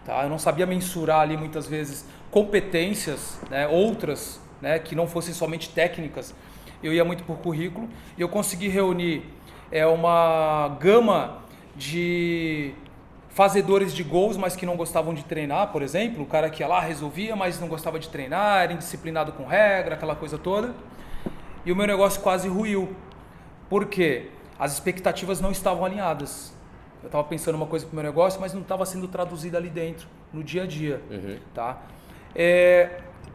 tá? Eu não sabia mensurar ali muitas vezes competências, né, outras, né, que não fossem somente técnicas. Eu ia muito por currículo e eu consegui reunir uma gama de fazedores de gols, mas que não gostavam de treinar, por exemplo. O cara que ia lá, resolvia, mas não gostava de treinar, era indisciplinado com regra, aquela coisa toda. E o meu negócio quase ruiu. Por quê? As expectativas não estavam alinhadas. Eu estava pensando uma coisa para o meu negócio, mas não estava sendo traduzida ali dentro, no dia a dia. Uhum. Tá?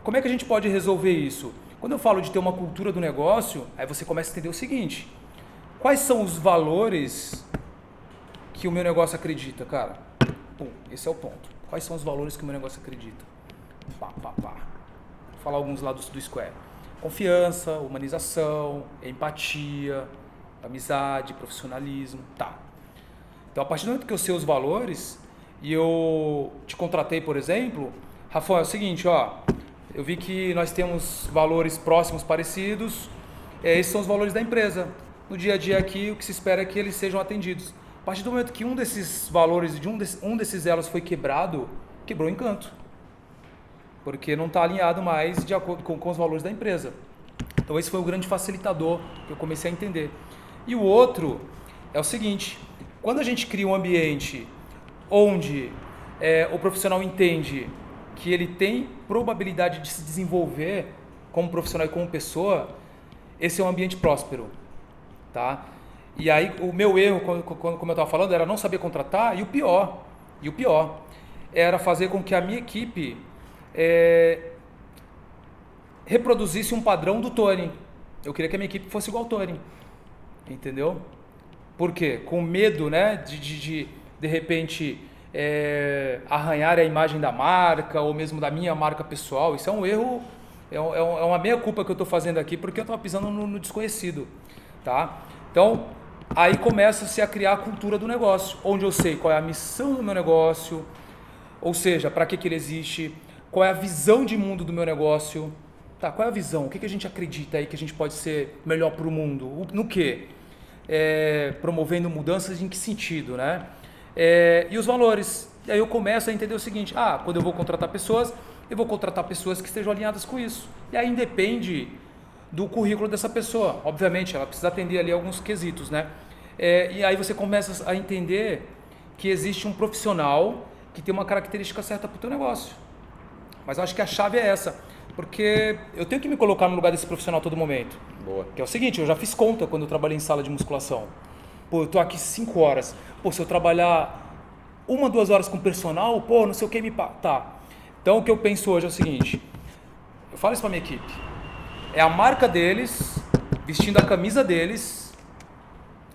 Como é que a gente pode resolver isso? Quando eu falo de ter uma cultura do negócio, aí você começa a entender o seguinte: quais são os valores que o meu negócio acredita, cara? Pum, esse é o ponto. Quais são os valores que o meu negócio acredita? Pá. Vou falar alguns lá do Square. Confiança, humanização, empatia, amizade, profissionalismo, tá. Então, a partir do momento que eu sei os valores e eu te contratei, por exemplo, Rafael, é o seguinte, ó, eu vi que nós temos valores próximos, parecidos, esses são os valores da empresa. No dia a dia aqui, o que se espera é que eles sejam atendidos. A partir do momento que um desses valores, um desses elos foi quebrado, quebrou o encanto. Porque não está alinhado mais de acordo com os valores da empresa. Então esse foi o grande facilitador que eu comecei a entender. E o outro é o seguinte: quando a gente cria um ambiente onde o profissional entende que ele tem probabilidade de se desenvolver como profissional e como pessoa, esse é um ambiente próspero, tá? E aí o meu erro, como eu estava falando, era não saber contratar, e o pior era fazer com que a minha equipe reproduzisse um padrão do Tony. Eu queria que a minha equipe fosse igual ao Tony, entendeu? Por quê? Com medo, né, de repente arranhar a imagem da marca ou mesmo da minha marca pessoal. Isso é um erro, é uma meia-culpa que eu estou fazendo aqui porque eu estava pisando no desconhecido, tá? Então, aí começa-se a criar a cultura do negócio, onde eu sei qual é a missão do meu negócio, ou seja, para que ele existe, qual é a visão de mundo do meu negócio, tá? Qual é a visão? O que a gente acredita aí que a gente pode ser melhor para o mundo? No quê? Promovendo mudanças em que sentido, né? E os valores. E aí eu começo a entender o seguinte: quando eu vou contratar pessoas, eu vou contratar pessoas que estejam alinhadas com isso. E aí depende do currículo dessa pessoa. Obviamente, ela precisa atender ali alguns quesitos, né? E aí você começa a entender que existe um profissional que tem uma característica certa para o teu negócio. Mas eu acho que a chave é essa, porque eu tenho que me colocar no lugar desse profissional a todo momento. Boa. Que é o seguinte: eu já fiz conta quando eu trabalhei em sala de musculação. Pô, eu tô aqui 5 horas. Pô, se eu trabalhar 1, 2 horas com personal, pô, não sei o que me... Tá. Então o que eu penso hoje é o seguinte: eu falo isso pra minha equipe. É a marca deles vestindo a camisa deles.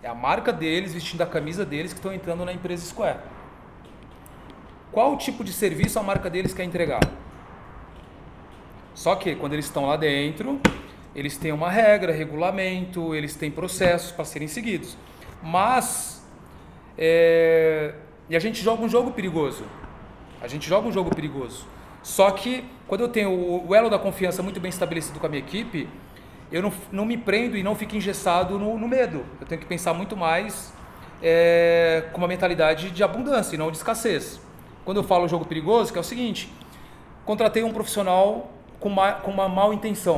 É a marca deles vestindo a camisa deles que estão entrando na empresa Square. Qual o tipo de serviço a marca deles quer entregar? Só que quando eles estão lá dentro, eles têm uma regra, regulamento, eles têm processos para serem seguidos. Mas, e a gente joga um jogo perigoso. Só que quando eu tenho o elo da confiança muito bem estabelecido com a minha equipe, eu não me prendo e não fico engessado no medo. Eu tenho que pensar muito mais com uma mentalidade de abundância e não de escassez. Quando eu falo jogo perigoso, que é o seguinte: contratei um profissional com uma má intenção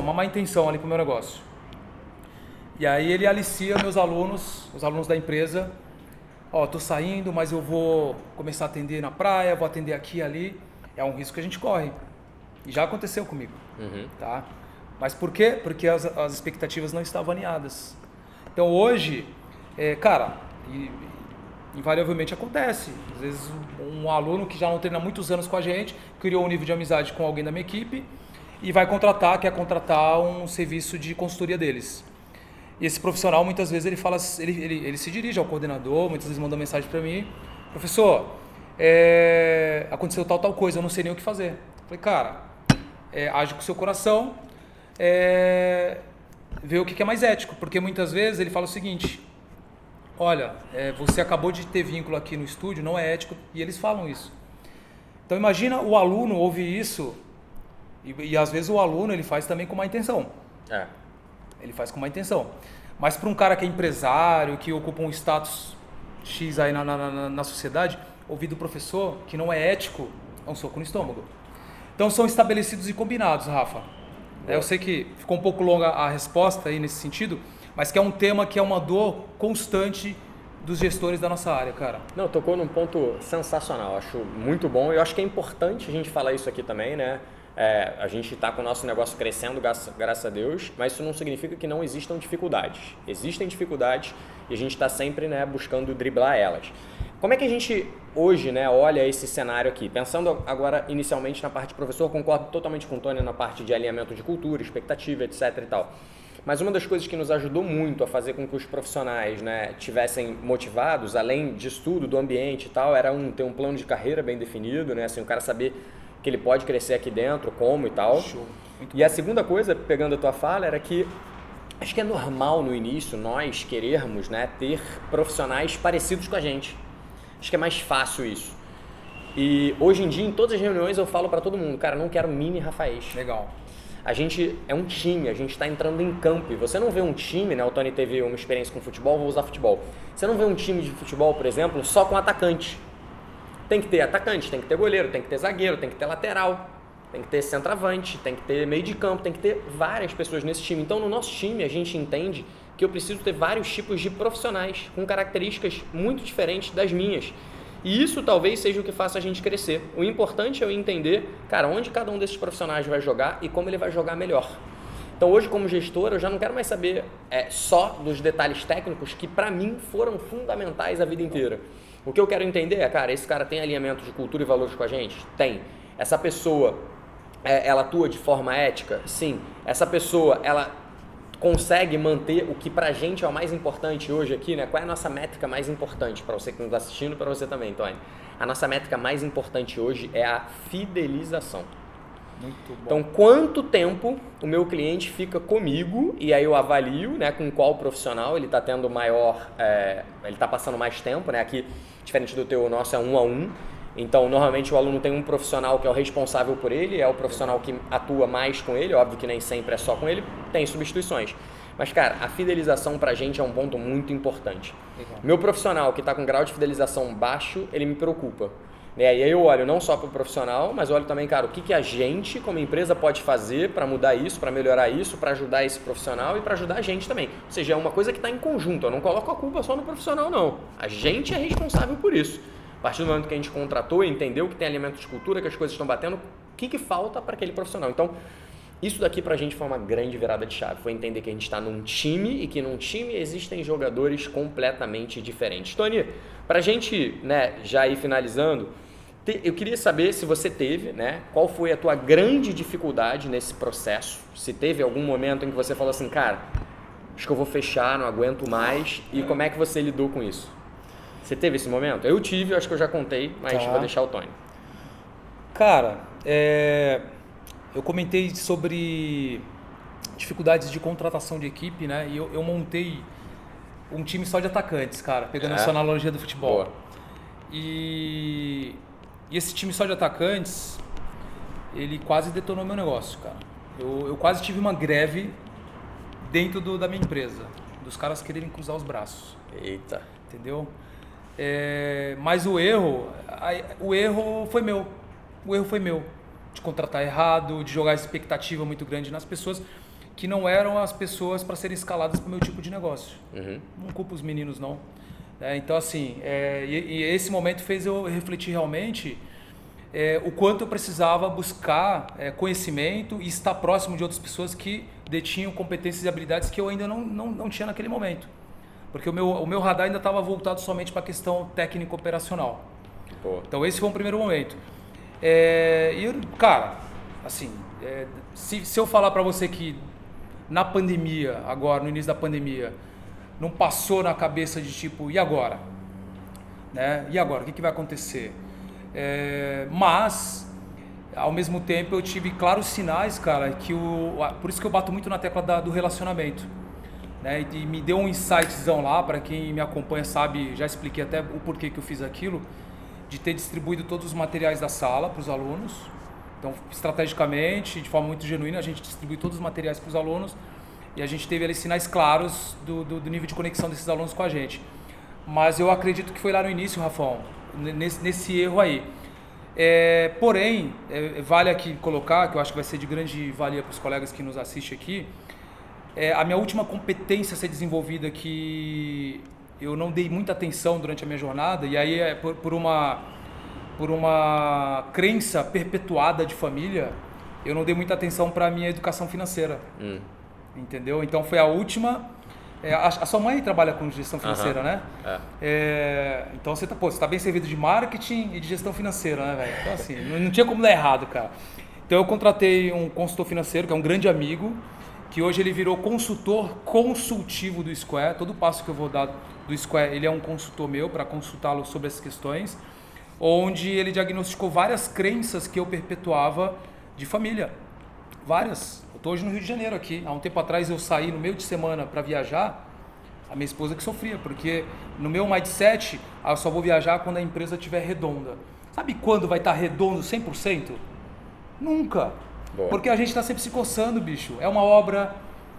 ali para o meu negócio. E aí ele alicia meus alunos, os alunos da empresa. Tô saindo, mas eu vou começar a atender na praia, vou atender aqui e ali. É um risco que a gente corre. E já aconteceu comigo. Tá? Mas por quê? Porque as expectativas não estavam alinhadas. Então hoje, invariavelmente acontece. Às vezes um aluno que já não treina há muitos anos com a gente, criou um nível de amizade com alguém da minha equipe e quer contratar um serviço de consultoria deles. E esse profissional, muitas vezes, ele se dirige ao coordenador, muitas vezes manda mensagem para mim: professor, aconteceu tal coisa, eu não sei nem o que fazer. Eu falei: cara, age com o seu coração, vê o que é mais ético, porque muitas vezes ele fala o seguinte: olha, você acabou de ter vínculo aqui no estúdio, não é ético, e eles falam isso. Então imagina o aluno ouvir isso, e às vezes o aluno ele faz também com má intenção. Ele faz com má intenção. Mas para um cara que é empresário, que ocupa um status X aí na sociedade, ouvir do professor que não é ético, é um soco no estômago. Então são estabelecidos e combinados, Rafa. Eu sei que ficou um pouco longa a resposta aí nesse sentido, mas que é um tema que é uma dor constante dos gestores da nossa área, cara. Não, tocou num ponto sensacional, acho muito bom, e eu acho que é importante a gente falar isso aqui também, né? A gente está com o nosso negócio crescendo, graças a Deus, mas isso não significa que não existam dificuldades. Existem dificuldades e a gente está sempre, né, buscando driblar elas. Como é que a gente hoje, né, olha esse cenário aqui? Pensando agora inicialmente na parte de professor, concordo totalmente com o Tony na parte de alinhamento de cultura, expectativa, etc e tal. Mas uma das coisas que nos ajudou muito a fazer com que os profissionais, né, tivessem motivados, além de estudo, do ambiente e tal, era ter um plano de carreira bem definido, né, assim, o cara saber que ele pode crescer aqui dentro, como e tal. Show. E a segunda coisa, pegando a tua fala, era que acho que é normal no início nós querermos, né, ter profissionais parecidos com a gente. Acho que é mais fácil isso. E hoje em dia, em todas as reuniões, eu falo para todo mundo, cara, não quero mini Rafaéis. Legal. A gente é um time, a gente está entrando em campo. E você não vê um time, né? O Tony teve uma experiência com futebol, vou usar futebol. Você não vê um time de futebol, por exemplo, só com atacante. Tem que ter atacante, tem que ter goleiro, tem que ter zagueiro, tem que ter lateral, tem que ter centroavante, tem que ter meio de campo, tem que ter várias pessoas nesse time. Então, no nosso time, a gente entende que eu preciso ter vários tipos de profissionais com características muito diferentes das minhas. E isso talvez seja o que faça a gente crescer. O importante é eu entender, cara, onde cada um desses profissionais vai jogar e como ele vai jogar melhor. Então hoje, como gestor, eu já não quero mais saber só dos detalhes técnicos que para mim foram fundamentais a vida inteira. O que eu quero entender é, cara, esse cara tem alinhamento de cultura e valores com a gente? Tem. Essa pessoa, ela atua de forma ética? Sim. Essa pessoa, ela consegue manter o que pra gente é o mais importante hoje aqui, né? Qual é a nossa métrica mais importante para você que nos está assistindo e para você também, Tony? A nossa métrica mais importante hoje é a fidelização. Muito bom. Então, quanto tempo o meu cliente fica comigo e aí eu avalio, né, com qual profissional ele está tendo maior, ele está passando mais tempo, né? Aqui, diferente do teu, o nosso é 1 a 1. Então, normalmente o aluno tem um profissional que é o responsável por ele, é o profissional que atua mais com ele, óbvio que nem sempre é só com ele, tem substituições. Mas, cara, a fidelização pra gente é um ponto muito importante. Legal. Meu profissional que está com grau de fidelização baixo, ele me preocupa. E aí eu olho não só para o profissional, mas olho também, cara, o que a gente, como empresa, pode fazer para mudar isso, para melhorar isso, para ajudar esse profissional e para ajudar a gente também. Ou seja, é uma coisa que está em conjunto, eu não coloco a culpa só no profissional, não. A gente é responsável por isso. A partir do momento que a gente contratou e entendeu que tem alinhamento de cultura, que as coisas estão batendo, o que falta para aquele profissional? Então, isso daqui pra gente foi uma grande virada de chave. Foi entender que a gente está num time e que num time existem jogadores completamente diferentes. Tony, pra gente, né, já ir finalizando, eu queria saber se você teve, né, qual foi a tua grande dificuldade nesse processo, se teve algum momento em que você falou assim, cara, acho que eu vou fechar, não aguento mais, e como é que você lidou com isso? Você teve esse momento? Eu tive, acho que eu já contei, mas vou deixar o Tony. Cara, eu comentei sobre dificuldades de contratação de equipe, né? E eu montei um time só de atacantes, cara, pegando essa analogia do futebol. Boa. E esse time só de atacantes, ele quase detonou meu negócio, cara. Eu quase tive uma greve dentro da minha empresa, dos caras quererem cruzar os braços. Eita. Entendeu? Mas o erro foi meu. O erro foi meu. De contratar errado, de jogar expectativa muito grande nas pessoas que não eram as pessoas para serem escaladas para o meu tipo de negócio. Uhum. Não culpo os meninos, não. Então, assim, e esse momento fez eu refletir realmente o quanto eu precisava buscar conhecimento e estar próximo de outras pessoas que detinham competências e habilidades que eu ainda não tinha naquele momento. Porque o meu radar ainda estava voltado somente para a questão técnico-operacional. Então, esse foi um primeiro momento. Cara, assim, se eu falar para você que na pandemia, agora, no início da pandemia, não passou na cabeça de tipo, e agora? Né? E agora? O que vai acontecer? Mas, ao mesmo tempo, eu tive claros sinais, cara, por isso que eu bato muito na tecla do relacionamento. Né? E me deu um insightzão lá, para quem me acompanha sabe, já expliquei até o porquê que eu fiz aquilo, de ter distribuído todos os materiais da sala para os alunos. Então, estrategicamente, de forma muito genuína, a gente distribui todos os materiais para os alunos e a gente teve ali sinais claros do nível de conexão desses alunos com a gente. Mas eu acredito que foi lá no início, Rafão, nesse erro aí. Porém, vale aqui colocar, que eu acho que vai ser de grande valia para os colegas que nos assistem aqui, a minha última competência a ser desenvolvida que eu não dei muita atenção durante a minha jornada, e aí por uma crença perpetuada de família, eu não dei muita atenção para a minha educação financeira. Entendeu? Então foi a última A sua mãe trabalha com gestão financeira, né? Então você tá bem servido de marketing e de gestão financeira, né, velho? Então assim, não tinha como dar errado, cara. Então eu contratei um consultor financeiro, que é um grande amigo, que hoje ele virou consultor consultivo do Square. Todo passo que eu vou dar do Square, ele é um consultor meu para consultá-lo sobre essas questões, onde ele diagnosticou várias crenças que eu perpetuava de família. Várias. Eu estou hoje no Rio de Janeiro aqui. Há um tempo atrás eu saí no meio de semana para viajar, a minha esposa que sofria, porque no meu mindset, eu só vou viajar quando a empresa estiver redonda. Sabe quando vai estar redondo 100%? Nunca. Boa. Porque a gente está sempre se coçando, bicho. É uma obra,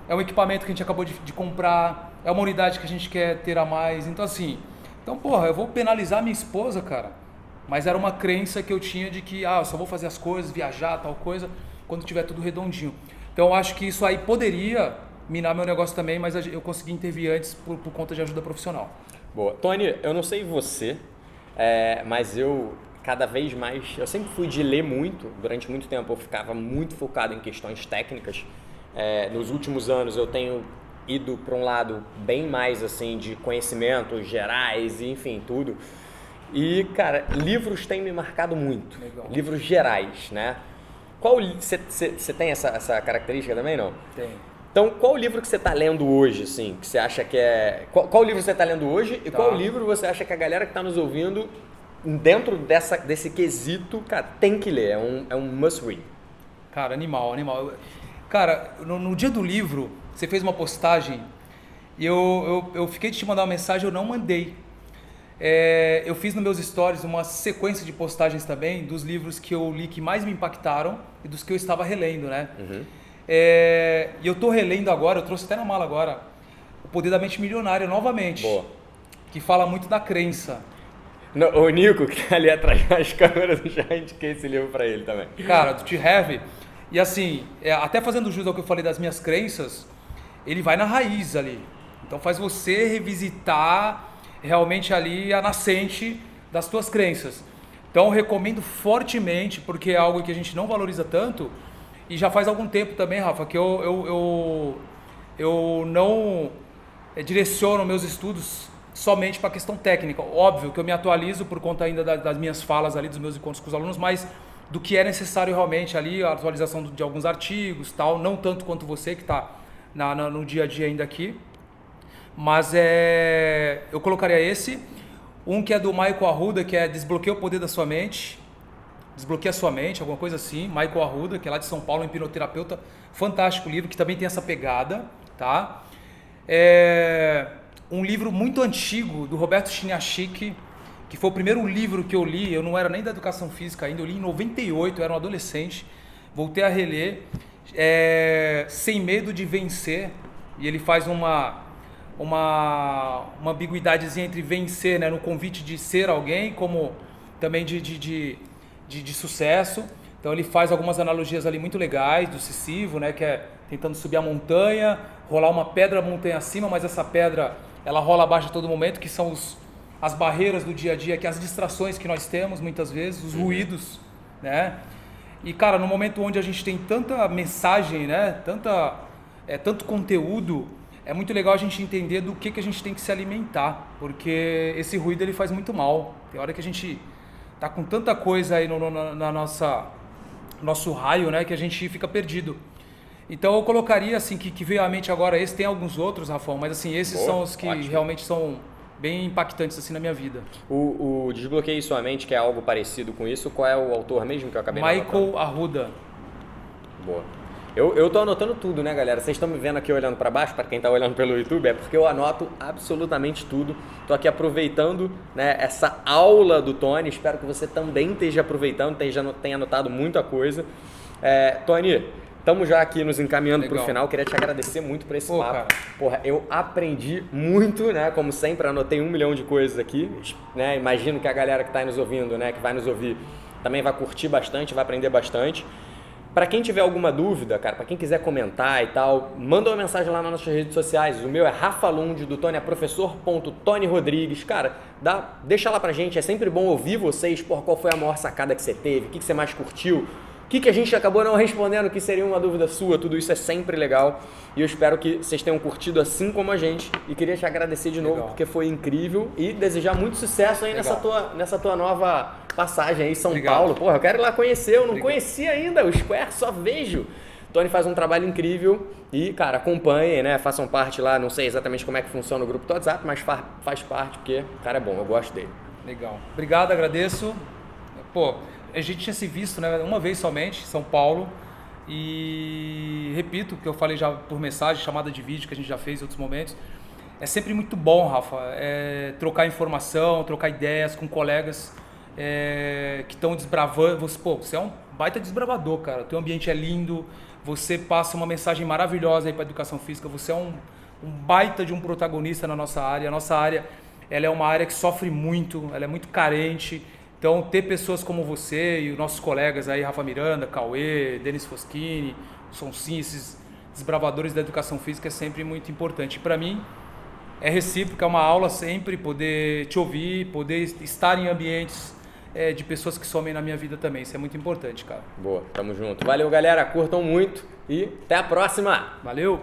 é um equipamento que a gente acabou de comprar, é uma unidade que a gente quer ter a mais. Então assim, eu vou penalizar minha esposa, cara. Mas era uma crença que eu tinha de que, eu só vou fazer as coisas, viajar, tal coisa, quando tiver tudo redondinho. Então eu acho que isso aí poderia minar meu negócio também, mas eu consegui intervir antes por conta de ajuda profissional. Boa. Tony, eu não sei você, mas eu cada vez mais, eu sempre fui de ler muito, durante muito tempo eu ficava muito focado em questões técnicas. Nos últimos anos eu tenho ido para um lado bem mais assim de conhecimentos gerais e enfim, tudo. E, cara, livros têm me marcado muito. Legal. Livros gerais, né? Você tem essa característica também, não? Tem. Então, qual livro que você está lendo hoje, assim, que você acha que é... Qual livro você está lendo hoje e qual livro você acha que a galera que está nos ouvindo, dentro desse quesito, cara, tem que ler? É um must read. Cara, animal. Cara, no dia do livro, você fez uma postagem e eu fiquei de te mandar uma mensagem, eu não mandei. Eu fiz nos meus stories uma sequência de postagens também dos livros que eu li que mais me impactaram e dos que eu estava relendo, né? Uhum. E eu estou relendo agora, eu trouxe até na mala agora, O Poder da Mente Milionária novamente. Boa. Que fala muito da crença. O Nico, que ali atrás das câmeras, eu já indiquei esse livro para ele também. Cara, do T. Harvey. E assim, até fazendo jus ao que eu falei das minhas crenças, ele vai na raiz ali. Então faz você revisitar realmente ali a nascente das tuas crenças. Então eu recomendo fortemente, porque é algo que a gente não valoriza tanto, e já faz algum tempo também, Rafa, que eu não direciono meus estudos somente para a questão técnica. Óbvio que eu me atualizo por conta ainda das minhas falas ali, dos meus encontros com os alunos, mas do que é necessário realmente ali, a atualização de alguns artigos, tal, não tanto quanto você que está no dia a dia ainda aqui. Mas eu colocaria esse, um que é do Michael Arruda, que é Desbloqueia o Poder da Sua Mente, Desbloqueia a Sua Mente, alguma coisa assim, Michael Arruda, que é lá de São Paulo, um hipnoterapeuta, fantástico livro, que também tem essa pegada, tá? Um livro muito antigo, do Roberto Chiniachik, que foi o primeiro livro que eu li, eu não era nem da educação física ainda, eu li em 98, eu era um adolescente, voltei a reler, Sem Medo de Vencer, e ele faz uma ambiguidadezinha entre vencer, né, no convite de ser alguém, como também de sucesso. Então ele faz algumas analogias ali muito legais do Sísifo, né, que é tentando subir a montanha, rolar uma pedra a montanha acima, mas essa pedra ela rola abaixo a todo momento, que são as barreiras do dia a dia, que é as distrações que nós temos muitas vezes, os ruídos, né? E cara, no momento onde a gente tem tanta mensagem, né, tanto conteúdo, é muito legal a gente entender do que a gente tem que se alimentar, porque esse ruído ele faz muito mal. Tem hora que a gente tá com tanta coisa aí na nosso raio, né, que a gente fica perdido. Então eu colocaria assim, que veio à mente agora, esse tem alguns outros, Rafão, mas assim, esses são os que ótimo. Realmente são bem impactantes assim na minha vida. O Desbloqueie Sua Mente, que é algo parecido com isso, qual é o autor mesmo que eu acabei de anotar? Michael Arruda. Boa. Eu tô anotando tudo, né, galera? Vocês estão me vendo aqui olhando para baixo, para quem tá olhando pelo YouTube, é porque eu anoto absolutamente tudo. Tô aqui aproveitando, né, essa aula do Tony, espero que você também esteja aproveitando, tenha anotado muita coisa. Tony, estamos já aqui nos encaminhando para o final, queria te agradecer muito por esse papo. Cara. Porra, eu aprendi muito, né, como sempre, anotei 1 milhão de coisas aqui, né, imagino que a galera que tá aí nos ouvindo, né, que vai nos ouvir, também vai curtir bastante, vai aprender bastante. Para quem tiver alguma dúvida, cara, para quem quiser comentar e tal, manda uma mensagem lá nas nossas redes sociais. O meu é Rafa Lund, do Tony é professor.tonyrodrigues. Cara, deixa lá pra gente, é sempre bom ouvir vocês, qual foi a maior sacada que você teve, o que você mais curtiu, O que a gente acabou não respondendo, que seria uma dúvida sua, tudo isso é sempre legal. E eu espero que vocês tenham curtido assim como a gente. E queria te agradecer de novo, porque foi incrível. E desejar muito sucesso aí nessa tua nova passagem aí em São Paulo. Porra, eu quero ir lá conhecer, eu não conhecia ainda o Square, só vejo. Tony faz um trabalho incrível e, cara, acompanhem, né? Façam parte lá, não sei exatamente como é que funciona o grupo do WhatsApp, mas faz parte, porque o cara é bom, eu gosto dele. Legal. Obrigado, agradeço. Pô, a gente tinha se visto, né, uma vez somente, em São Paulo. E repito o que eu falei já por mensagem, chamada de vídeo que a gente já fez em outros momentos. É sempre muito bom, Rafa, trocar informação, trocar ideias com colegas que estão desbravando. Você é um baita desbravador, cara. O teu ambiente é lindo, você passa uma mensagem maravilhosa aí para a educação física. Você é um baita de um protagonista na nossa área. A nossa área, ela é uma área que sofre muito, ela é muito carente. Então, ter pessoas como você e os nossos colegas aí, Rafa Miranda, Cauê, Denis Foschini, Sonsin, esses desbravadores da educação física é sempre muito importante. Para mim, é recíproco, é uma aula sempre poder te ouvir, poder estar em ambientes de pessoas que somem na minha vida também. Isso é muito importante, cara. Boa, tamo junto. Valeu, galera. Curtam muito e até a próxima. Valeu!